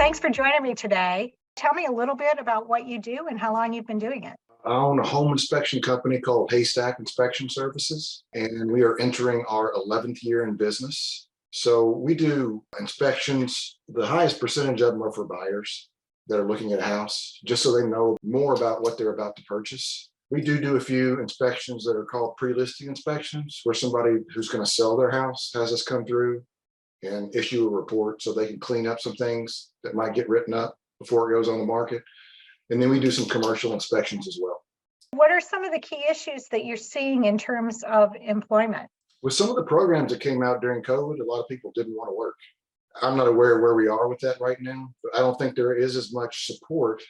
Thanks for joining me today. Tell me a little bit about what you do and how long you've been doing it. I own a home inspection company called HayStack Inspection Services, and we are entering our 11th year in business. So we do inspections. The highest percentage of them are for buyers that are looking at a house, just so they know more about what they're about to purchase. We do a few inspections that are called pre-listing inspections, where somebody who's going to sell their house has us come through and issue a report so they can clean up some things that might get written up before it goes on the market. And then we do some commercial inspections as well. What are some of the key issues that you're seeing in terms of employment? With some of the programs that came out during COVID, a lot of people didn't want to work. I'm not aware of where we are with that right now, but I don't think there is as much support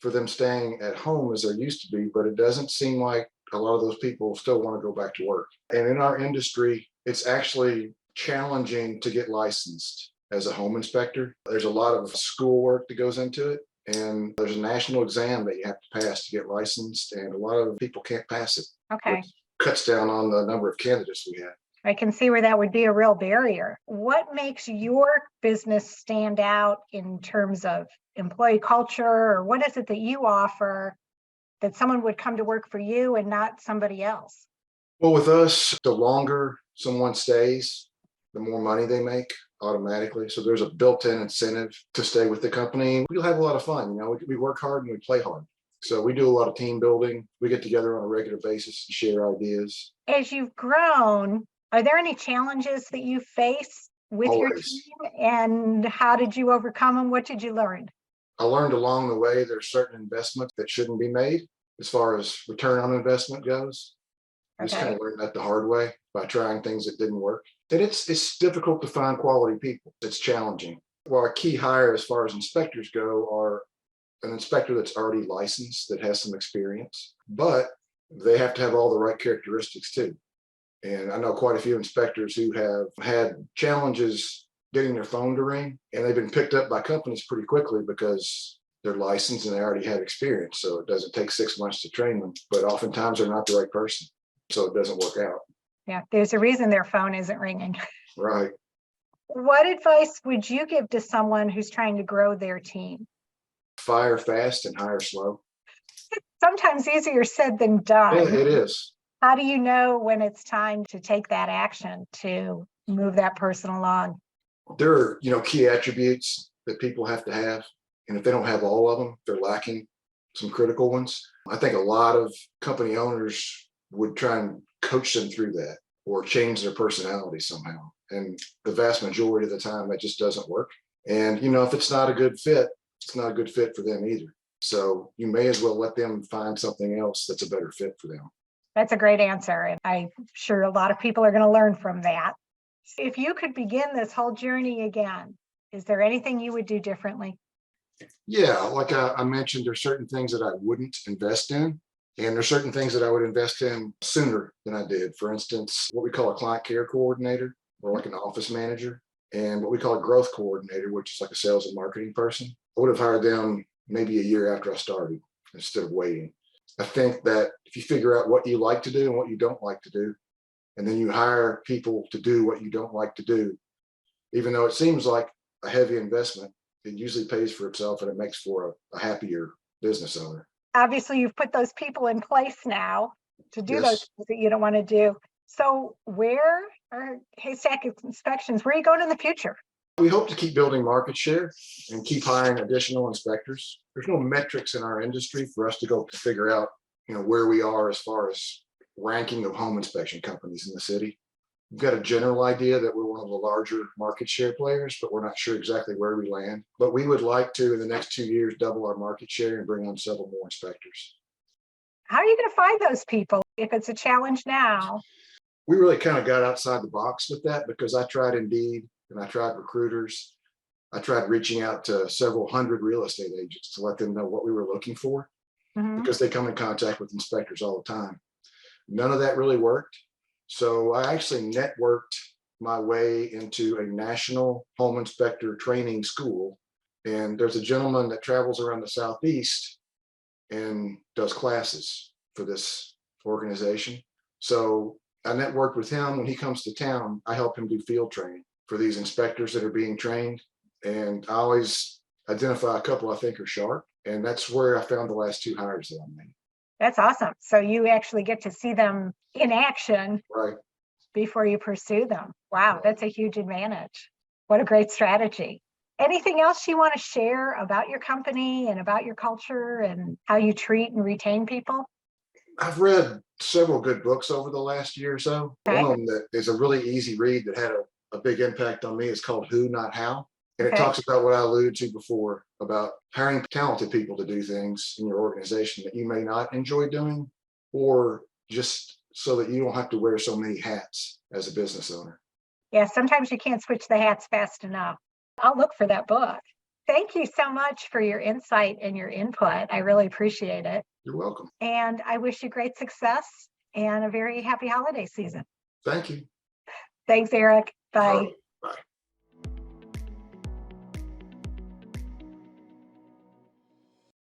for them staying at home as there used to be, but it doesn't seem like a lot of those people still want to go back to work. And in our industry, it's actually challenging to get licensed as a home inspector. There's a lot of schoolwork that goes into it, and there's a national exam that you have to pass to get licensed, and a lot of people can't pass it. Okay. Which cuts down on the number of candidates we have. I can see where that would be a real barrier. What makes your business stand out in terms of employee culture, or what is it that you offer that someone would come to work for you and not somebody else? Well, with us, the longer someone stays, the more money they make automatically. So there's a built-in incentive to stay with the company. We'll have a lot of fun. We work hard and we play hard. So we do a lot of team building. We get together on a regular basis and share ideas. As you've grown, are there any challenges that you face with your Always. team, and how did you overcome them? What did you learn? I learned along the way there's certain investments that shouldn't be made as far as return on investment goes. I just kind of learned that the hard way by trying things that didn't work. And it's difficult to find quality people. It's challenging. Well, our key hire as far as inspectors go are an inspector that's already licensed, that has some experience, but they have to have all the right characteristics too. And I know quite a few inspectors who have had challenges getting their phone to ring, and they've been picked up by companies pretty quickly because they're licensed and they already have experience. So it doesn't take 6 months to train them, but oftentimes they're not the right person. So it doesn't work out. Yeah, there's a reason their phone isn't ringing. Right. What advice would you give to someone who's trying to grow their team? Fire fast and hire slow. Sometimes easier said than done. Yeah, it is. How do you know when it's time to take that action to move that person along? There are, key attributes that people have to have. And if they don't have all of them, they're lacking some critical ones. I think a lot of company owners would try and coach them through that or change their personality somehow. And the vast majority of the time, that just doesn't work. And, if it's not a good fit, it's not a good fit for them either. So you may as well let them find something else that's a better fit for them. That's a great answer. And I'm sure a lot of people are going to learn from that. If you could begin this whole journey again, is there anything you would do differently? Yeah, like I mentioned, there's certain things that I wouldn't invest in. And there's certain things that I would invest in sooner than I did. For instance, what we call a client care coordinator, or like an office manager, and what we call a growth coordinator, which is like a sales and marketing person. I would have hired them maybe a year after I started instead of waiting. I think that if you figure out what you like to do and what you don't like to do, and then you hire people to do what you don't like to do, even though it seems like a heavy investment, it usually pays for itself and it makes for a happier business owner. Obviously, you've put those people in place now to do Yes. those things that you don't want to do. So where are HayStack Inspections? Where are you going in the future? We hope to keep building market share and keep hiring additional inspectors. There's no metrics in our industry for us to go to figure out, where we are as far as ranking of home inspection companies in the city. We've got a general idea that we're one of the larger market share players, but we're not sure exactly where we land. But we would like to, in the next 2 years, double our market share and bring on several more inspectors. How are you going to find those people if it's a challenge now? We really kind of got outside the box with that because I tried Indeed and I tried recruiters. I tried reaching out to several hundred real estate agents to let them know what we were looking for, because they come in contact with inspectors all the time. None of that really worked. So I actually networked my way into a national home inspector training school. And there's a gentleman that travels around the Southeast and does classes for this organization. So I networked with him. When he comes to town, I help him do field training for these inspectors that are being trained. And I always identify a couple I think are sharp. And that's where I found the last 2 hires that I made. That's awesome. So you actually get to see them in action Right. before you pursue them. Wow, that's a huge advantage. What a great strategy. Anything else you want to share about your company and about your culture and how you treat and retain people? I've read several good books over the last year or so. Okay. One of them that is a really easy read that had a big impact on me is called Who, Not How. And it Okay. talks about what I alluded to before about hiring talented people to do things in your organization that you may not enjoy doing, or just so that you don't have to wear so many hats as a business owner. Yeah, sometimes you can't switch the hats fast enough. I'll look for that book. Thank you so much for your insight and your input. I really appreciate it. You're welcome. And I wish you great success and a very happy holiday season. Thank you. Thanks, Eric. Bye. All right.